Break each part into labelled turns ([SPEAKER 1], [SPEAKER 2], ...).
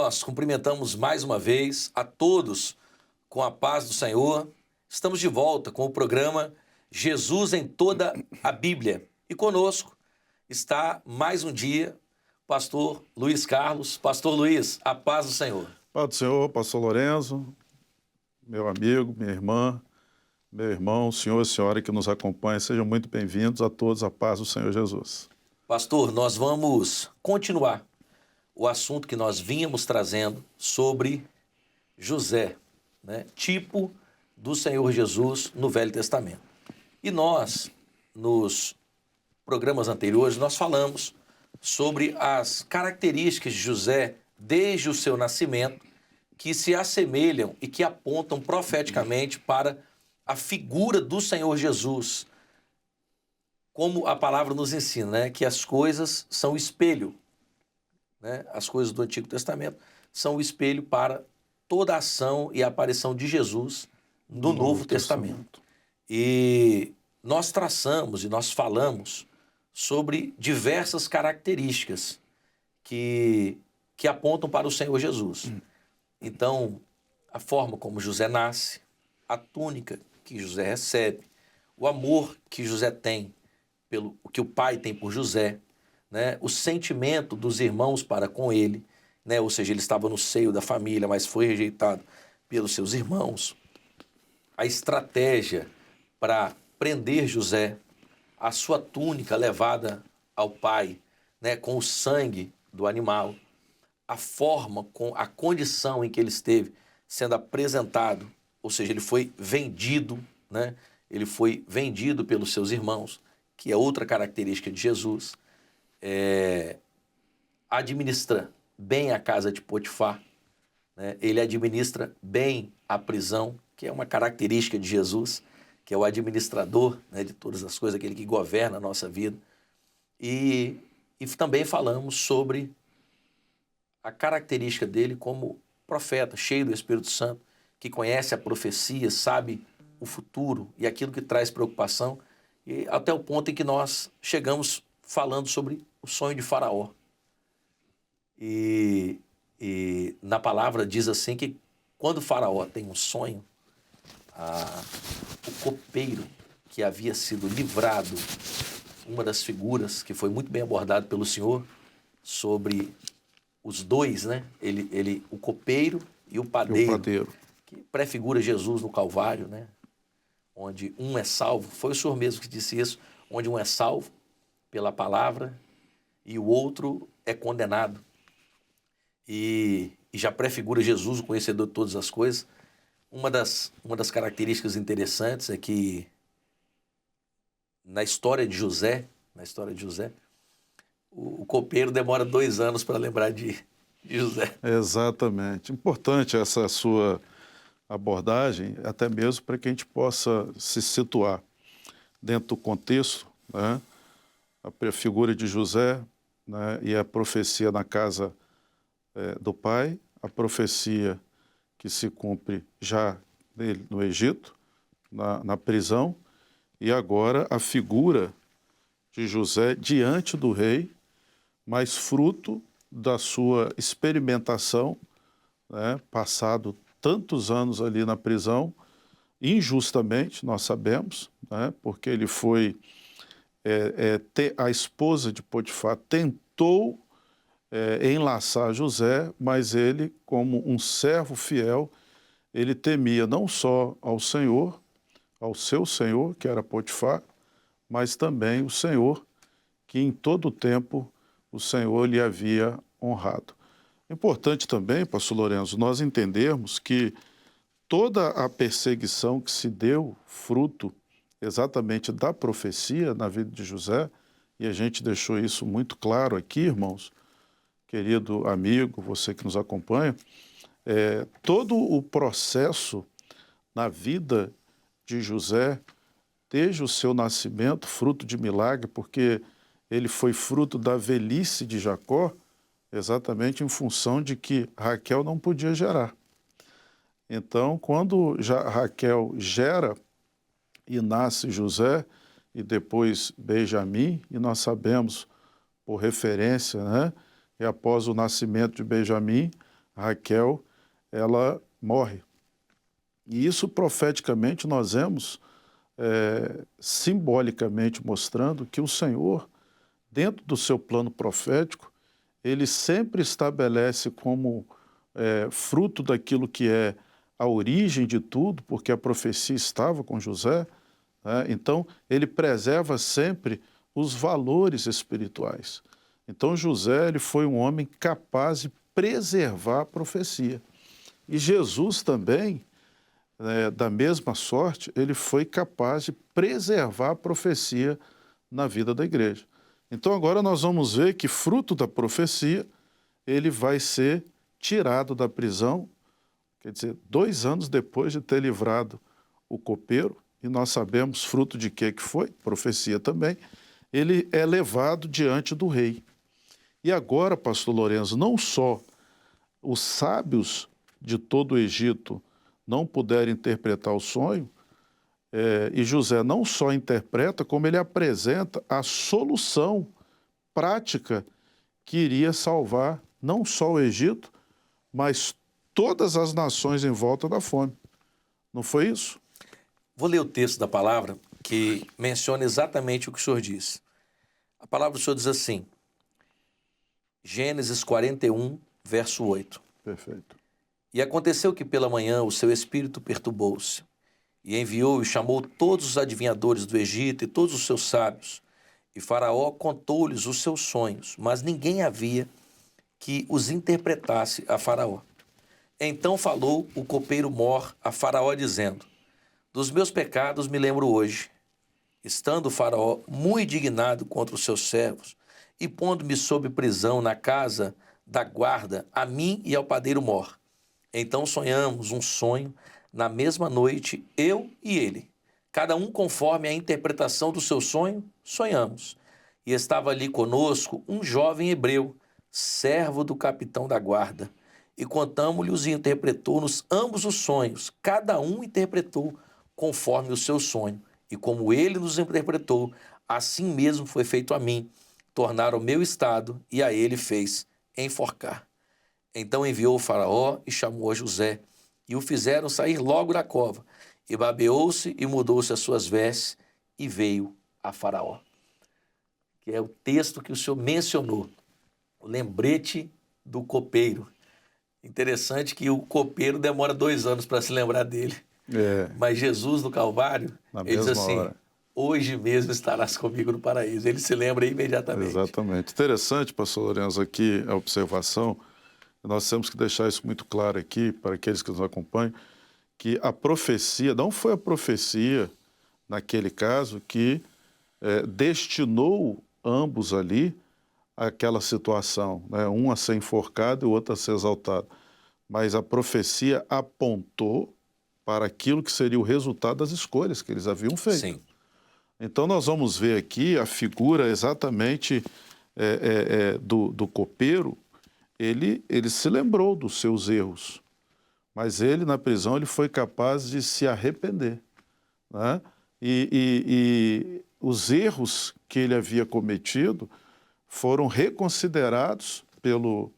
[SPEAKER 1] nós cumprimentamos mais uma vez a todos com a paz do Senhor. Estamos de volta com o programa Jesus em Toda a Bíblia. E conosco está mais um dia o pastor Luiz Carlos. Pastor Luiz, a paz do Senhor.
[SPEAKER 2] Paz do Senhor, pastor Lorenzo, meu amigo, minha irmã, meu irmão, o senhor e a senhora que nos acompanham, sejam muito bem-vindos a todos, a paz do Senhor Jesus.
[SPEAKER 1] Pastor, nós vamos continuar o assunto que nós vínhamos trazendo sobre José, né? Tipo do Senhor Jesus no Velho Testamento. E nós, nos programas anteriores, nós falamos sobre as características de José desde o seu nascimento que se assemelham e que apontam profeticamente para a figura do Senhor Jesus, como a palavra nos ensina, né? Que as coisas são espelho, né? As coisas do Antigo Testamento são o espelho para toda a ação e a aparição de Jesus no Novo Testamento. E nós traçamos e nós falamos sobre diversas características que apontam para o Senhor Jesus. Então, a forma como José nasce, a túnica que José recebe, o amor que José tem pelo que o pai tem por José, né? O sentimento dos irmãos para com ele, né? Ou seja, ele estava no seio da família, mas foi rejeitado pelos seus irmãos. A estratégia para prender José, a sua túnica levada ao pai, né? Com o sangue do animal, a forma, com a condição em que ele esteve sendo apresentado, ou seja, ele foi vendido, né? Ele foi vendido pelos seus irmãos, que é outra característica de Jesus. Administra bem a casa de Potifar, né? Ele administra bem a prisão, que é uma característica de Jesus, que é o administrador, né, de todas as coisas, aquele que governa a nossa vida. E também falamos sobre a característica dele como profeta, cheio do Espírito Santo, que conhece a profecia, sabe o futuro e aquilo que traz preocupação, e até o ponto em que nós chegamos falando sobre o sonho de Faraó. E na palavra diz assim que quando Faraó tem um sonho, o copeiro que havia sido livrado, uma das figuras que foi muito bem abordado pelo Senhor sobre os dois, né? O copeiro e o padeiro, que prefigura Jesus no Calvário, né? Onde um é salvo, foi o Senhor mesmo que disse isso, onde um é salvo pela palavra e o outro é condenado. E já prefigura Jesus, o conhecedor de todas as coisas. Uma das características interessantes é que na história de José, o copeiro demora 2 anos para lembrar de José.
[SPEAKER 2] Exatamente. Importante essa sua abordagem, até mesmo para que a gente possa se situar dentro do contexto, né? A figura de José, né? E a profecia na casa do pai, a profecia que se cumpre já nele no Egito, na prisão, e agora a figura de José diante do rei, mas fruto da sua experimentação, né? Passado tantos anos ali na prisão, injustamente, nós sabemos, né? Porque ele foi, a esposa de Potifar tentou enlaçar José, mas ele, como um servo fiel, ele temia não só ao Senhor, ao seu Senhor, que era Potifar, mas também o Senhor, que em todo o tempo o Senhor lhe havia honrado. Importante também, pastor Lorenzo, nós entendermos que toda a perseguição que se deu, fruto exatamente da profecia na vida de José, e a gente deixou isso muito claro aqui, irmãos, querido amigo, você que nos acompanha, todo o processo na vida de José, desde o seu nascimento, fruto de milagre, porque ele foi fruto da velhice de Jacó, exatamente em função de que Raquel não podia gerar. Então, quando Raquel gera e nasce José, e depois Benjamim, e nós sabemos, por referência, né? E após o nascimento de Benjamim, Raquel, ela morre. E isso profeticamente nós vemos, simbolicamente mostrando que o Senhor, dentro do seu plano profético, ele sempre estabelece como fruto daquilo que é a origem de tudo, porque a profecia estava com José, né? Então ele preserva sempre os valores espirituais. Então José, ele foi um homem capaz de preservar a profecia. E Jesus também, da mesma sorte, ele foi capaz de preservar a profecia na vida da igreja. Então agora nós vamos ver que, fruto da profecia, ele vai ser tirado da prisão, quer dizer, 2 anos depois de ter livrado o copeiro, e nós sabemos fruto de que foi, profecia também, ele é levado diante do rei. E agora, pastor Lorenzo, não só os sábios de todo o Egito não puderam interpretar o sonho, e José não só interpreta, como ele apresenta a solução prática que iria salvar não só o Egito, mas todas as nações em volta da fome. Não foi isso?
[SPEAKER 1] Vou ler o texto da palavra que menciona exatamente o que o senhor disse. A palavra do senhor diz assim, Gênesis 41, verso 8.
[SPEAKER 2] Perfeito.
[SPEAKER 1] E aconteceu que pela manhã o seu espírito perturbou-se, e enviou e chamou todos os adivinhadores do Egito e todos os seus sábios. E Faraó contou-lhes os seus sonhos, mas ninguém havia que os interpretasse a Faraó. Então falou o copeiro Mor a Faraó, dizendo, dos meus pecados me lembro hoje, estando o Faraó muito indignado contra os seus servos, e pondo-me sob prisão na casa da guarda, a mim e ao padeiro Mor. Então sonhamos um sonho na mesma noite, eu e ele. Cada um conforme a interpretação do seu sonho, sonhamos. E estava ali conosco um jovem hebreu, servo do capitão da guarda. E contamos-lhe e interpretou-nos ambos os sonhos. Cada um interpretou conforme o seu sonho. E como ele nos interpretou, assim mesmo foi feito a mim. Tornaram o meu estado e a ele fez enforcar. Então enviou o Faraó e chamou a José, e o fizeram sair logo da cova. E babeou-se e mudou-se as suas vestes, e veio a Faraó. Que é o texto que o senhor mencionou, o lembrete do copeiro. Interessante que o copeiro demora 2 anos para se lembrar dele. Mas Jesus, no Calvário, ele diz assim, hora. Hoje mesmo estarás comigo no paraíso. Ele se lembra imediatamente.
[SPEAKER 2] Exatamente. Interessante, pastor Lorenzo, aqui a observação. Nós temos que deixar isso muito claro aqui para aqueles que nos acompanham, que a profecia, não foi a profecia, naquele caso, que destinou ambos ali àquela situação, né? Um a ser enforcado e o outro a ser exaltado. Mas a profecia apontou para aquilo que seria o resultado das escolhas que eles haviam feito.
[SPEAKER 1] Sim.
[SPEAKER 2] Então nós vamos ver aqui a figura exatamente do copeiro. Ele se lembrou dos seus erros, mas ele, na prisão, ele foi capaz de se arrepender, né? E os erros que ele havia cometido foram reconsiderados pelo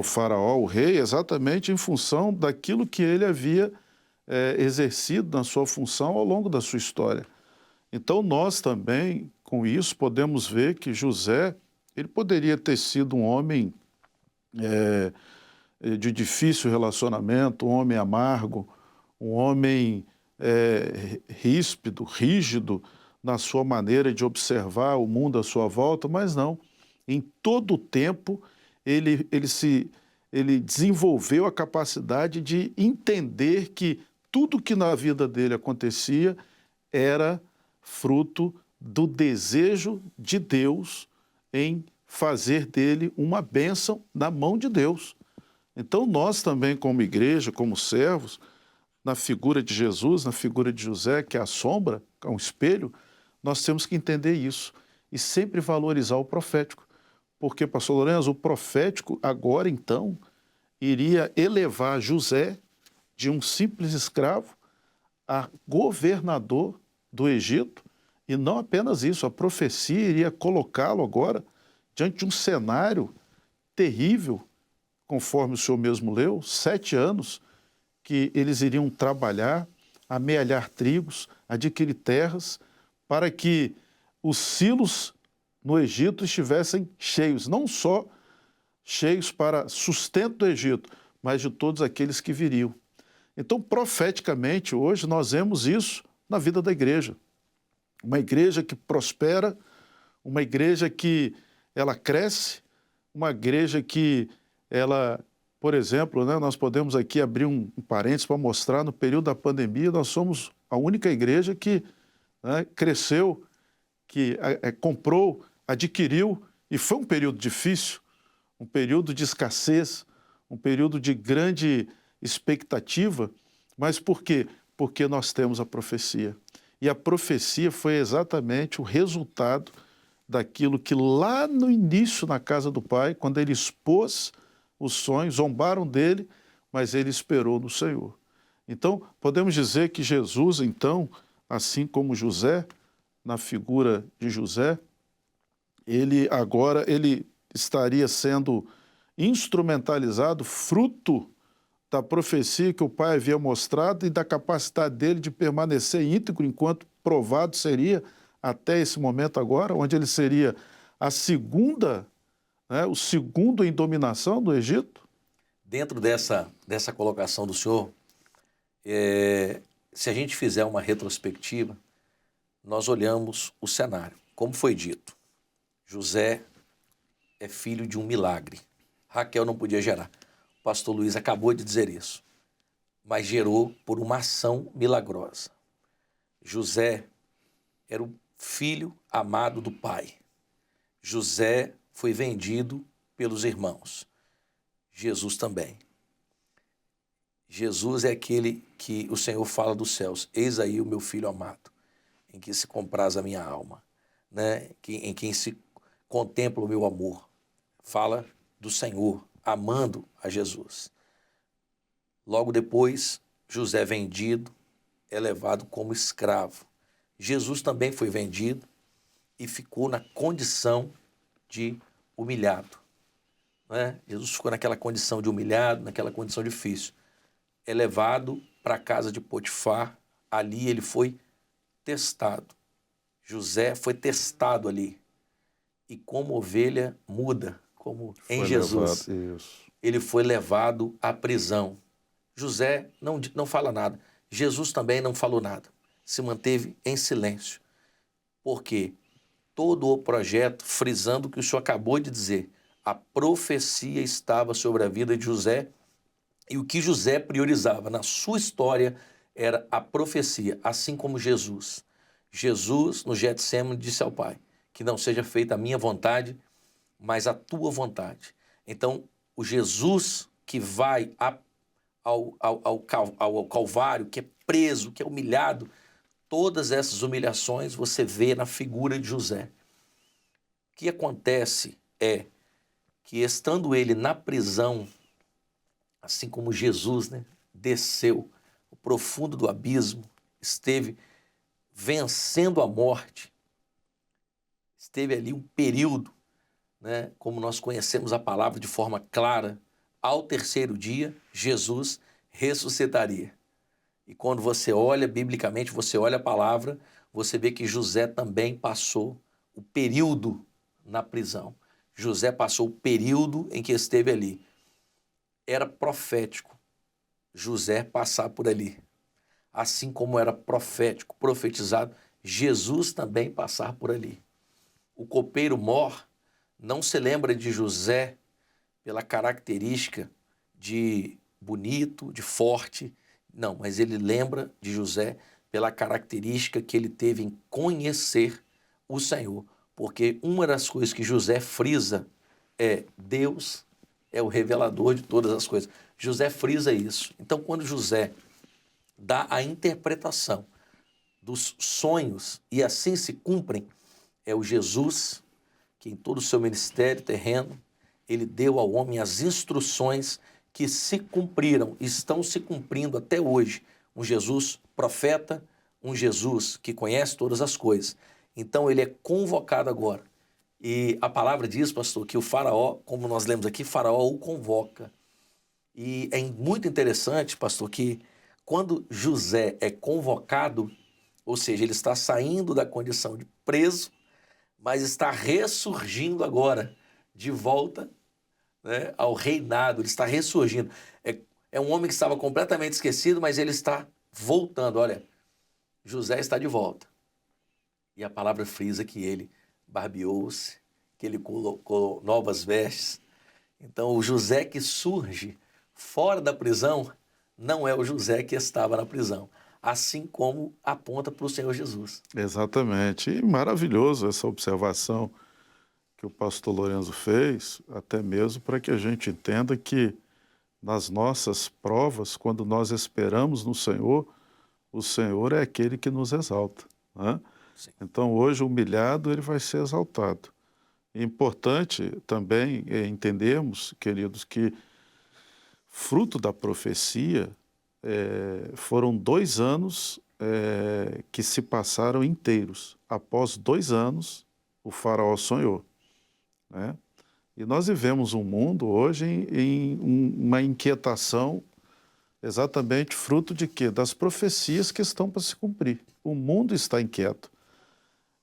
[SPEAKER 2] faraó, o rei, exatamente em função daquilo que ele havia exercido na sua função ao longo da sua história. Então nós também, com isso, podemos ver que José, ele poderia ter sido um homem de difícil relacionamento, um homem amargo, um homem ríspido, rígido na sua maneira de observar o mundo à sua volta, mas não. Em todo o tempo, ele desenvolveu a capacidade de entender que tudo que na vida dele acontecia era fruto do desejo de Deus em fazer dele uma bênção na mão de Deus. Então nós também, como igreja, como servos, na figura de Jesus, na figura de José, que é a sombra, é um espelho, nós temos que entender isso e sempre valorizar o profético. Porque, pastor Lorenzo, o profético agora então iria elevar José de um simples escravo a governador do Egito, e não apenas isso, a profecia iria colocá-lo agora diante de um cenário terrível, conforme o senhor mesmo leu, 7 anos que eles iriam trabalhar, amealhar trigos, adquirir terras, para que os silos no Egito estivessem cheios, não só cheios para sustento do Egito, mas de todos aqueles que viriam. Então, profeticamente, hoje nós vemos isso na vida da igreja. Uma igreja que prospera, uma igreja que ela cresce, uma igreja que ela, por exemplo, né, nós podemos aqui abrir um parênteses para mostrar, no período da pandemia, nós somos a única igreja que, né, cresceu, que comprou, adquiriu, e foi um período difícil, um período de escassez, um período de grande expectativa, mas por quê? Porque nós temos a profecia. E a profecia foi exatamente o resultado daquilo que lá no início na casa do Pai, quando ele expôs os sonhos, zombaram dele, mas ele esperou no Senhor. Então, podemos dizer que Jesus, então, assim como José, na figura de José, ele estaria sendo instrumentalizado, fruto da profecia que o Pai havia mostrado e da capacidade dele de permanecer íntegro enquanto provado seria até esse momento agora, onde ele seria a segunda, né, o segundo em dominação do Egito.
[SPEAKER 1] Dentro dessa colocação do senhor, se a gente fizer uma retrospectiva, nós olhamos o cenário. Como foi dito, José é filho de um milagre. Raquel não podia gerar. O pastor Luiz acabou de dizer isso. Mas gerou por uma ação milagrosa. José era o filho amado do pai. José foi vendido pelos irmãos. Jesus também. Jesus é aquele que o Senhor fala dos céus. Eis aí o meu filho amado, em que se compraz a minha alma, né? Em quem se contempla o meu amor. Fala do Senhor, amando a Jesus. Logo depois, José vendido, é levado como escravo. Jesus também foi vendido e ficou na condição de humilhado. Né? Jesus ficou naquela condição de humilhado, naquela condição difícil. É levado para a casa de Potifar, ali ele foi testado. José foi testado ali. E como ovelha muda, como em Jesus, ele foi levado à prisão. José não fala nada. Jesus também não falou nada. Se manteve em silêncio. Porque todo o projeto, frisando o que o senhor acabou de dizer, a profecia estava sobre a vida de José e o que José priorizava na sua história era a profecia, assim como Jesus. Jesus, no Getsêmani, disse ao Pai, que não seja feita a minha vontade, mas a tua vontade. Então, o Jesus que vai ao Calvário, que é preso, que é humilhado, todas essas humilhações você vê na figura de José. O que acontece é que, estando ele na prisão, assim como Jesus, né, desceu o profundo do abismo, esteve vencendo a morte, esteve ali um período, né, como nós conhecemos a palavra de forma clara, ao terceiro dia, Jesus ressuscitaria. E quando você olha, biblicamente, você olha a palavra, você vê que José também passou o período na prisão. José passou o período em que esteve ali. Era profético José passar por ali. Assim como era profético, profetizado, Jesus também passar por ali. O copeiro Mor não se lembra de José pela característica de bonito, de forte, não, mas ele lembra de José pela característica que ele teve em conhecer o Senhor, porque uma das coisas que José frisa é Deus é o revelador de todas as coisas. José frisa isso. Então, quando José dá a interpretação dos sonhos e assim se cumprem, é o Jesus que em todo o seu ministério terreno, ele deu ao homem as instruções que se cumpriram, estão se cumprindo até hoje. Um Jesus profeta, um Jesus que conhece todas as coisas. Então ele é convocado agora. E a palavra diz, pastor, que o faraó, como nós lemos aqui, faraó o convoca. E é muito interessante, pastor, que quando José é convocado, ou seja, ele está saindo da condição de preso, mas está ressurgindo agora, de volta, né, ao reinado, ele está ressurgindo. É um homem que estava completamente esquecido, mas ele está voltando. Olha, José está de volta. E a palavra frisa que ele barbeou-se, que ele colocou novas vestes. Então, o José que surge fora da prisão não é o José que estava na prisão, assim como aponta para o Senhor Jesus.
[SPEAKER 2] Exatamente. E maravilhoso essa observação que o pastor Lorenzo fez, até mesmo para que a gente entenda que nas nossas provas, quando nós esperamos no Senhor, o Senhor é aquele que nos exalta, né?
[SPEAKER 1] Sim.
[SPEAKER 2] Então, hoje, humilhado, ele vai ser exaltado. É importante também entendermos, queridos, que fruto da profecia foram 2 anos que se passaram inteiros. Após 2 anos, o faraó sonhou, né? E nós vivemos um mundo hoje uma inquietação exatamente fruto de quê? Das profecias que estão para se cumprir. O mundo está inquieto.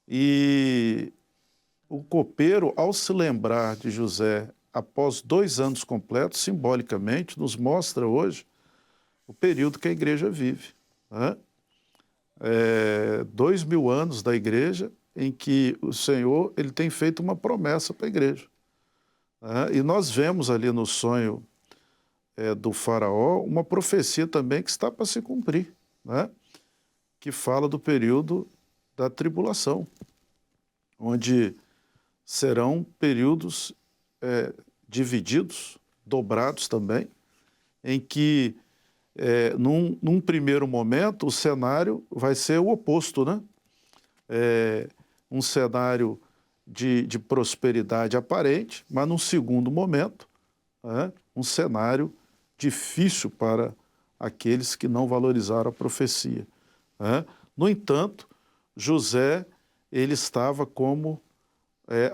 [SPEAKER 2] E o copeiro, ao se lembrar de José após 2 anos completos, simbolicamente, nos mostra hoje o período que a igreja vive, né? 2000 anos da igreja em que o Senhor ele tem feito uma promessa para a igreja, né? E nós vemos ali no sonho do faraó uma profecia também que está para se cumprir, né? Que fala do período da tribulação, onde serão períodos divididos, dobrados também, em que num primeiro momento o cenário vai ser o oposto, né? Um cenário de prosperidade aparente, mas num segundo momento, um cenário difícil para aqueles que não valorizaram a profecia, né? No entanto, José ele estava como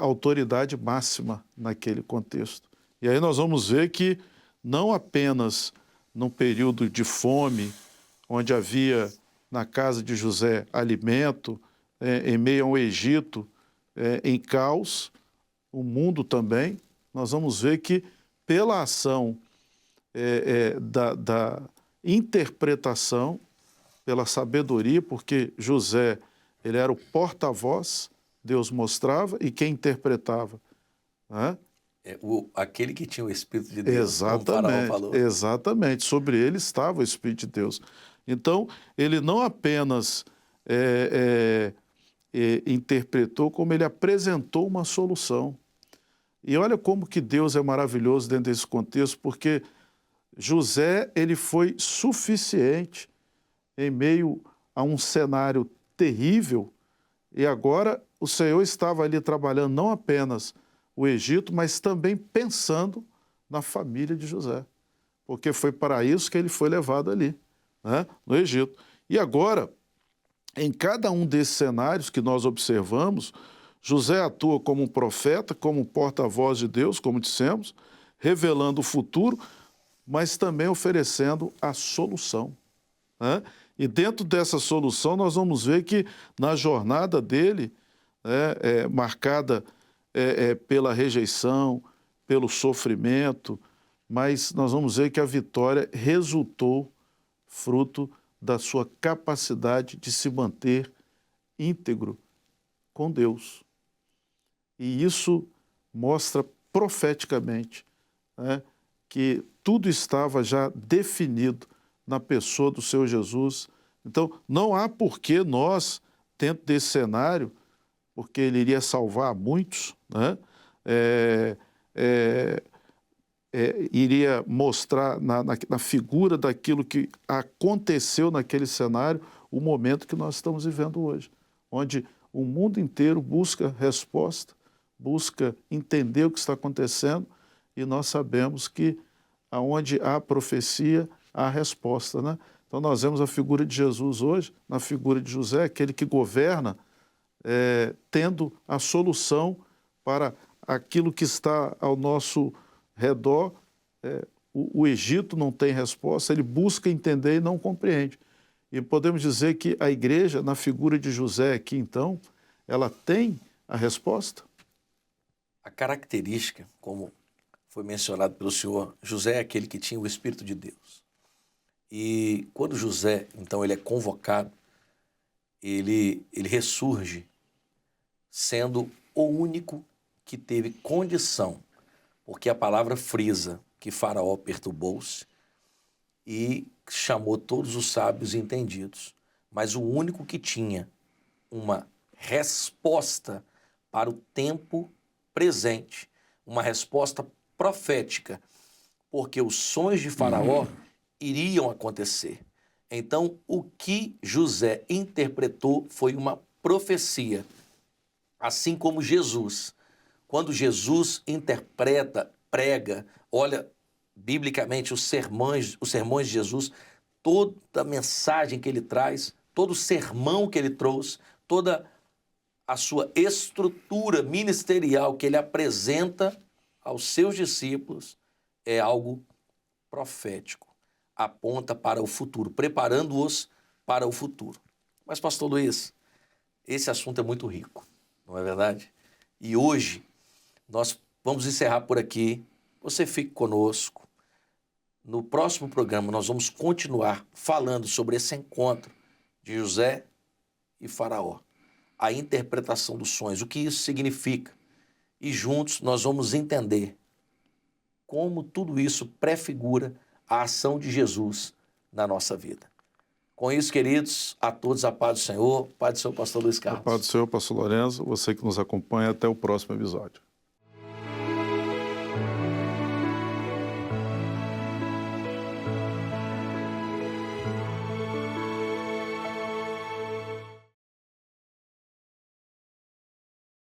[SPEAKER 2] autoridade máxima naquele contexto. E aí nós vamos ver que não apenas num período de fome, onde havia na casa de José alimento, em meio ao Egito, em caos, o mundo também, nós vamos ver que pela ação da interpretação, pela sabedoria, porque José ele era o porta-voz, Deus mostrava, e quem interpretava, né?
[SPEAKER 1] Aquele que tinha o Espírito de Deus, como o faraó falou.
[SPEAKER 2] Exatamente, sobre ele estava o Espírito de Deus. Então, ele não apenas interpretou, como ele apresentou uma solução. E olha como que Deus é maravilhoso dentro desse contexto, porque José ele foi suficiente em meio a um cenário terrível, e agora o Senhor estava ali trabalhando não apenas o Egito, mas também pensando na família de José, porque foi para isso que ele foi levado ali, né, no Egito. E agora, em cada um desses cenários que nós observamos, José atua como um profeta, como um porta-voz de Deus, como dissemos, revelando o futuro, mas também oferecendo a solução, né? E dentro dessa solução nós vamos ver que na jornada dele, marcada pela rejeição, pelo sofrimento, mas nós vamos ver que a vitória resultou fruto da sua capacidade de se manter íntegro com Deus. E isso mostra profeticamente, né, que tudo estava já definido na pessoa do Senhor Jesus. Então, não há porquê nós, dentro desse cenário, porque ele iria salvar muitos, né, iria mostrar na figura daquilo que aconteceu naquele cenário o momento que nós estamos vivendo hoje, onde o mundo inteiro busca resposta, busca entender o que está acontecendo, e nós sabemos que aonde há profecia, há resposta, né? Então nós vemos a figura de Jesus hoje, na figura de José, aquele que governa, tendo a solução para aquilo que está ao nosso redor, o Egito não tem resposta, ele busca entender e não compreende. E podemos dizer que a igreja, na figura de José aqui, então, ela tem a resposta?
[SPEAKER 1] A característica, como foi mencionado pelo senhor, José é aquele que tinha o Espírito de Deus. E quando José, então, ele é convocado, ele ressurge sendo o único que teve condição, porque a palavra frisa que Faraó perturbou-se e chamou todos os sábios e entendidos, mas o único que tinha uma resposta para o tempo presente, uma resposta profética, porque os sonhos de Faraó iriam acontecer. Então, o que José interpretou foi uma profecia, assim como Jesus. Quando Jesus interpreta, prega, olha, biblicamente, os sermões de Jesus, toda a mensagem que ele traz, todo o sermão que ele trouxe, toda a sua estrutura ministerial que ele apresenta aos seus discípulos é algo profético, aponta para o futuro, preparando-os para o futuro. Mas, pastor Luiz, esse assunto é muito rico, não é verdade? E hoje nós vamos encerrar por aqui. Você fique conosco. No próximo programa nós vamos continuar falando sobre esse encontro de José e Faraó, a interpretação dos sonhos, o que isso significa. E juntos nós vamos entender como tudo isso prefigura a ação de Jesus na nossa vida. Com isso, queridos, a todos a paz do Senhor, paz do seu pastor Luiz Carlos.
[SPEAKER 2] A paz do Senhor, pastor Lorenzo, você que nos acompanha, até o próximo episódio.